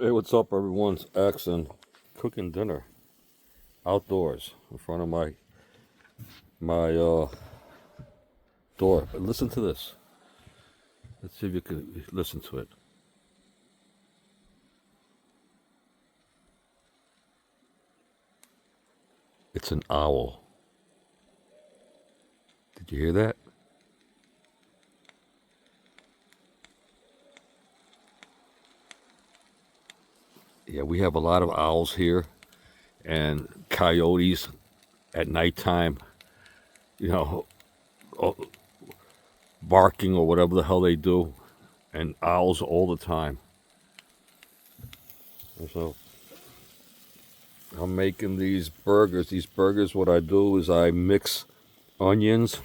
Hey, what's up, everyone's Axon cooking dinner outdoors in front of my door. But listen to this. Let's see if you can listen to it. It's an owl. Did you hear that? Yeah, we have a lot of owls here and coyotes at nighttime, you know, uh, barking or whatever the hell they do, and owls all the time. And so I'm making these burgers. These burgers, what I do is I mix onions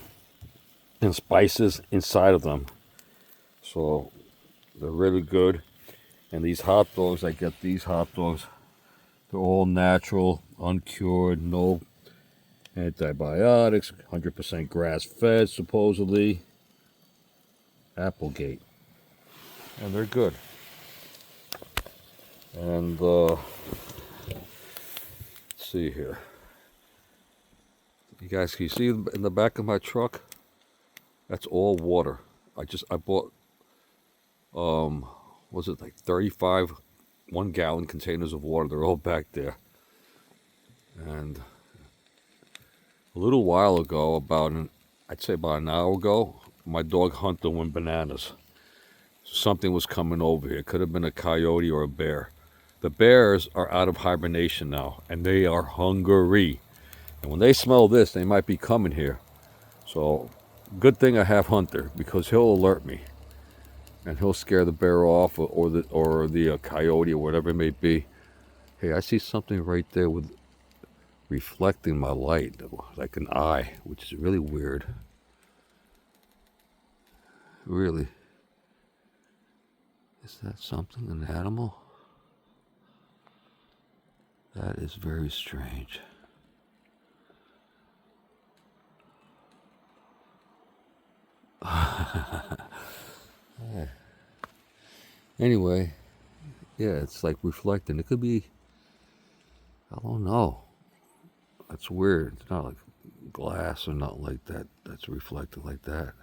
and spices inside of them. So they're really good. And these hot dogs, I get these hot dogs. They're all natural, uncured, no antibiotics, 100% grass fed, supposedly. Applegate. And they're good. And let's see here. You guys, can you see in the back of my truck? That's all water. I bought, was it like 35 1 gallon containers of water? They're all back there. And a little while ago, I'd say about an hour ago, my dog Hunter went bananas. Something was coming over here. It could have been a coyote or a bear. The bears are out of hibernation now, and they are hungry. And when they smell this, they might be coming here. So, good thing I have Hunter, because he'll alert me, and he'll scare the bear off, or the coyote or whatever it may be. Hey, I see something right there with reflecting my light, like an eye, which is really weird. Really. Is that something, an animal? That is very strange. Anyway, yeah, it's like reflecting. It could be, I don't know. That's weird. It's not like glass or nothing like that that's reflected like that.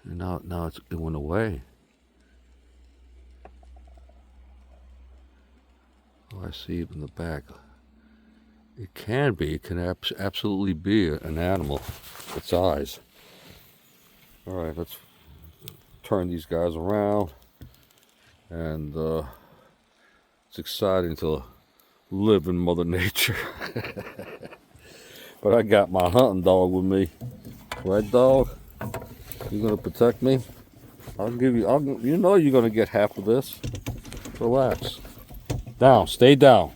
And now it went away. Oh, I see it in the back. It can be. It can absolutely be an animal. Its eyes. All right, let's turn these guys around. And it's exciting to live in Mother Nature. But I got my hunting dog with me. Right, dog? You gonna protect me? You know you're gonna get half of this. Relax. Down, stay down.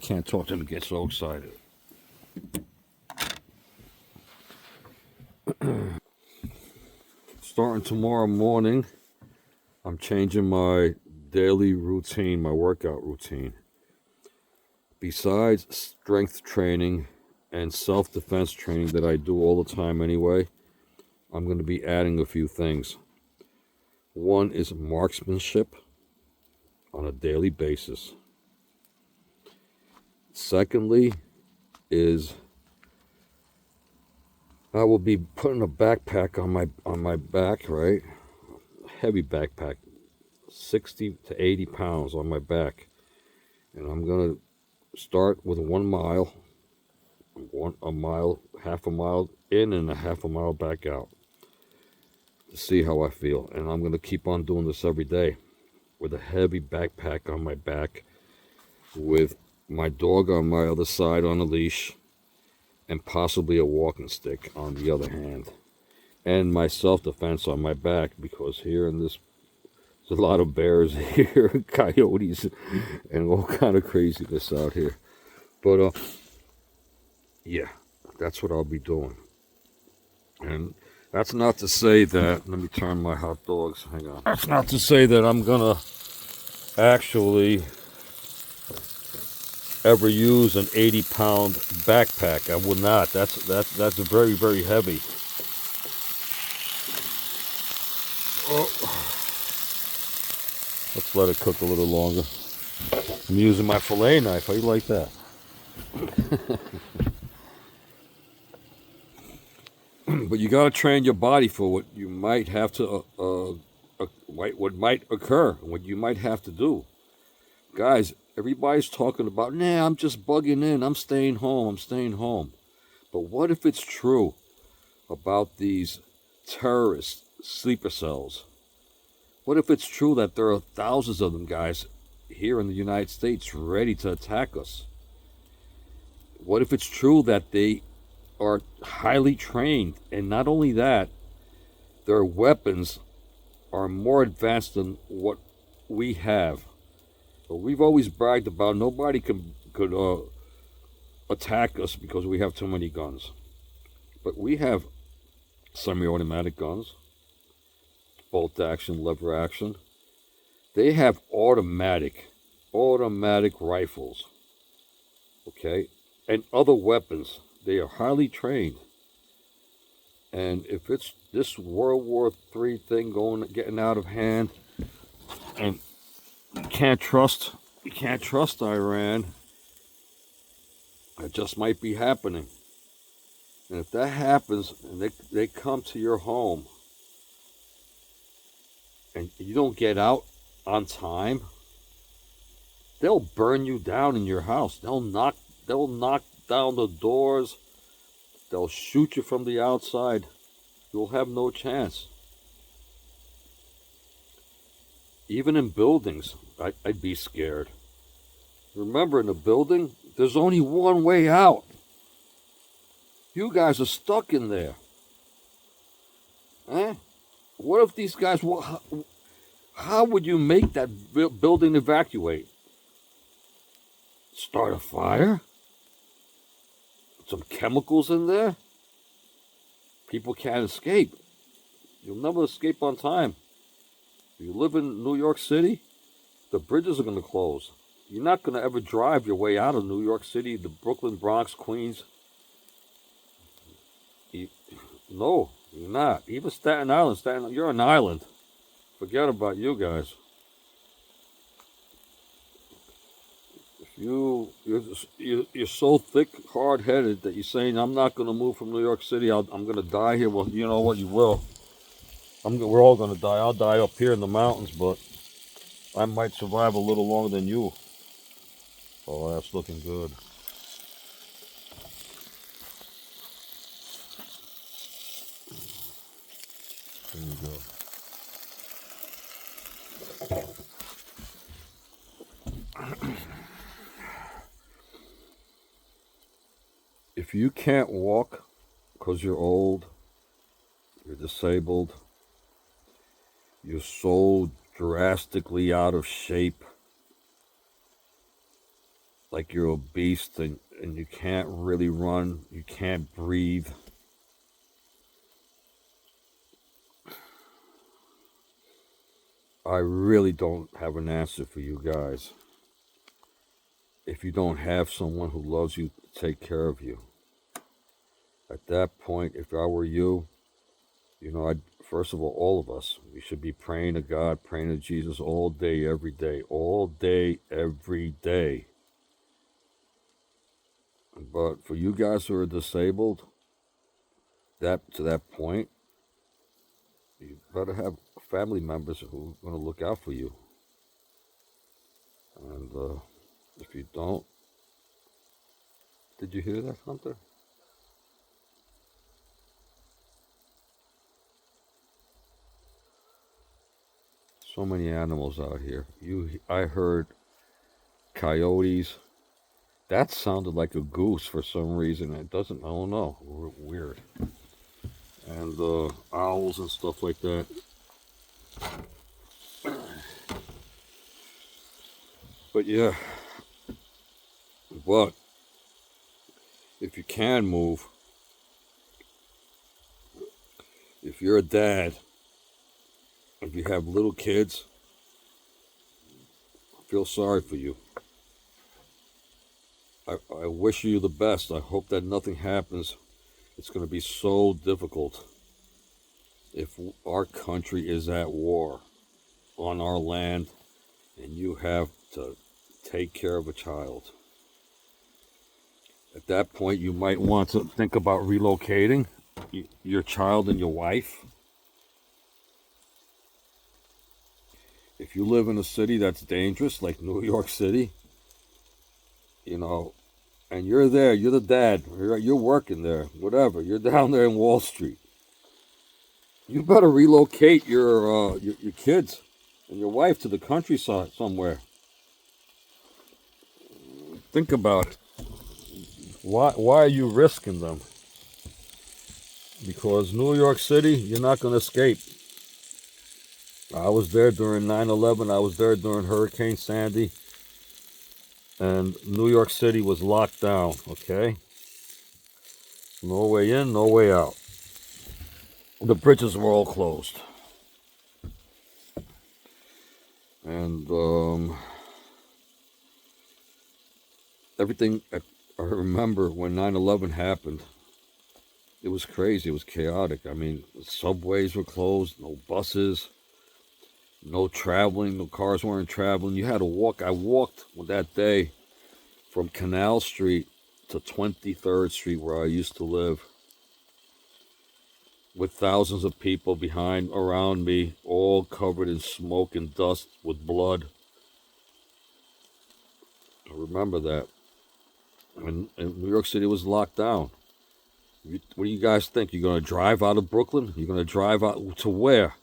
Can't talk to him and get so excited. Starting tomorrow morning, I'm changing my daily routine, my workout routine. Besides strength training and self-defense training that I do all the time anyway, I'm going to be adding a few things. One is marksmanship on a daily basis. Secondly is I will be putting a backpack on my back, right? Heavy backpack, 60 to 80 pounds on my back. And I'm going to start with 1 mile, half a mile in and a half a mile back out to see how I feel. And I'm going to keep on doing this every day with a heavy backpack on my back, with my dog on my other side on a leash, and possibly a walking stick on the other hand, and my self-defense on my back, because here in this, there's a lot of bears here, coyotes, and all kind of craziness out here. But yeah, that's what I'll be doing. And that's not to say that, let me turn my hot dogs, hang on. That's not to say that I'm gonna actually ever use an 80-pound backpack. I would not. That's very, very heavy. Oh. Let's let it cook a little longer. I'm using my fillet knife. How you like that? But you got to train your body for what you might have to, what might occur, what you might have to do. Guys, everybody's talking about, nah, I'm just bugging in. I'm staying home. I'm staying home. But what if it's true about these terrorist sleeper cells? What if it's true that there are thousands of them, guys, here in the United States ready to attack us? What if it's true that they are highly trained, and not only that, their weapons are more advanced than what we have? But we've always bragged about nobody could attack us because we have too many guns. But we have semi-automatic guns, bolt action, lever action. They have automatic rifles, okay, and other weapons. They are highly trained. And if it's this World War III thing getting out of hand, and you can't trust Iran, it just might be happening. And if that happens and they come to your home and you don't get out on time, they'll burn you down in your house. They'll knock down the doors. They'll shoot you from the outside. You'll have no chance. Even in buildings, I'd be scared. Remember, in a building, there's only one way out. You guys are stuck in there. Eh? What if these guys... How would you make that building evacuate? Start a fire? Some chemicals in there? People can't escape. You'll never escape on time. If you live in New York City, the bridges are going to close. You're not going to ever drive your way out of New York City, the Brooklyn, Bronx, Queens. No, you're not. Even Staten Island, you're an island. Forget about you guys. You're so thick, hard-headed that you're saying, I'm not going to move from New York City. I'm going to die here. Well, you know what? You will. We're all going to die. I'll die up here in the mountains, but I might survive a little longer than you. Oh, that's looking good. There you go. If you can't walk because you're old, you're disabled, you're so drastically out of shape, like you're obese and you can't really run, you can't breathe, I really don't have an answer for you guys. If you don't have someone who loves you to take care of you, at that point, if I were you, first of all of us, we should be praying to God, praying to Jesus all day, every day, But for you guys who are disabled, to that point, you better have family members who are going to look out for you. And if you don't, did you hear that, Hunter? So many animals out here. I heard coyotes. That sounded like a goose for some reason. It doesn't. I don't know. Weird. And owls and stuff like that. But yeah. But if you can move, if you're a dad, if you have little kids, I feel sorry for you. I wish you the best. I hope that nothing happens. It's going to be so difficult if our country is at war on our land, you have to take care of a child. At that point, you might want to think about relocating your child and your wife. If you live in a city that's dangerous, like New York City, you know, and you're there, you're the dad, you're working there, whatever, you're down there in Wall Street, you better relocate your kids and your wife to the countryside somewhere. Think about it. Why are you risking them? Because New York City, you're not going to escape. I was there during 9/11. I was there during Hurricane Sandy. And New York City was locked down, okay? No way in, no way out. The bridges were all closed. And everything, I remember when 9/11 happened, it was crazy, it was chaotic. I mean, the subways were closed, no buses, no traveling, no cars weren't traveling. You had to walk. I walked that day from Canal Street to 23rd Street, where I used to live, with thousands of people around me, all covered in smoke and dust with blood. I remember that. And New York City was locked down. What do you guys think? You're going to drive out of Brooklyn? You're going to drive out to where?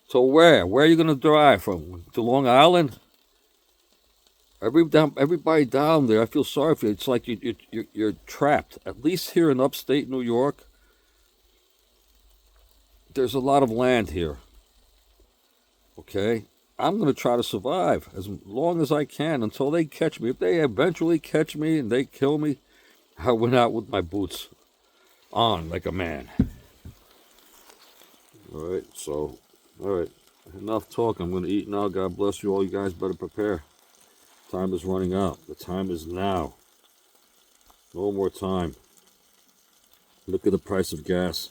To where? Where are you going to drive from? To Long Island? Everybody down there, I feel sorry for you. It's like you're trapped. At least here in upstate New York, there's a lot of land here. Okay? I'm going to try to survive as long as I can until they catch me. If they eventually catch me and they kill me, I went out with my boots on like a man. All right. Enough talk. I'm going to eat now. God bless you all. You guys better prepare. Time is running out. The time is now. No more time. Look at the price of gas.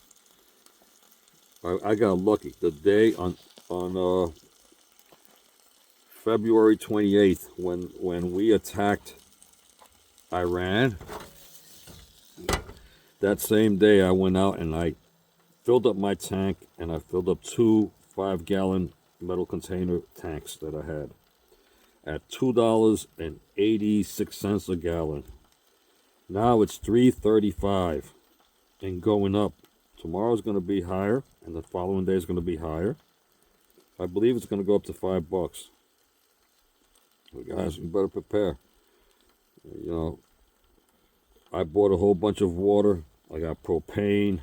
I got lucky. The day on February 28th, when we attacked Iran, that same day I went out and I filled up my tank, and I filled up 2 5-gallon metal container tanks that I had at $2.86 a gallon. Now it's $3.35 and going up. Tomorrow's going to be higher, and the following day is going to be higher. I believe it's going to go up to $5. So guys, you better prepare. You know, I bought a whole bunch of water. I got propane.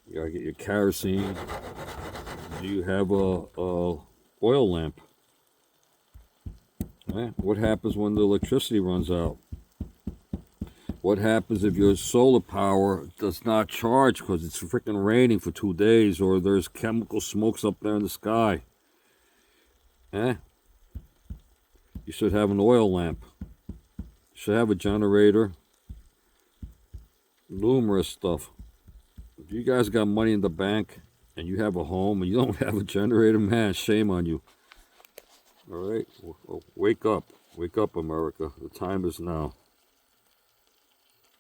You gotta get your kerosene. Do you have a oil lamp? What happens when the electricity runs out? What happens if your solar power does not charge because it's freaking raining for 2 days, or there's chemical smokes up there in the sky? You should have an oil lamp. You should have a generator. Numerous stuff. If you guys got money in the bank and you have a home and you don't have a generator, man, shame on you. All right? Wake up. Wake up, America. The time is now.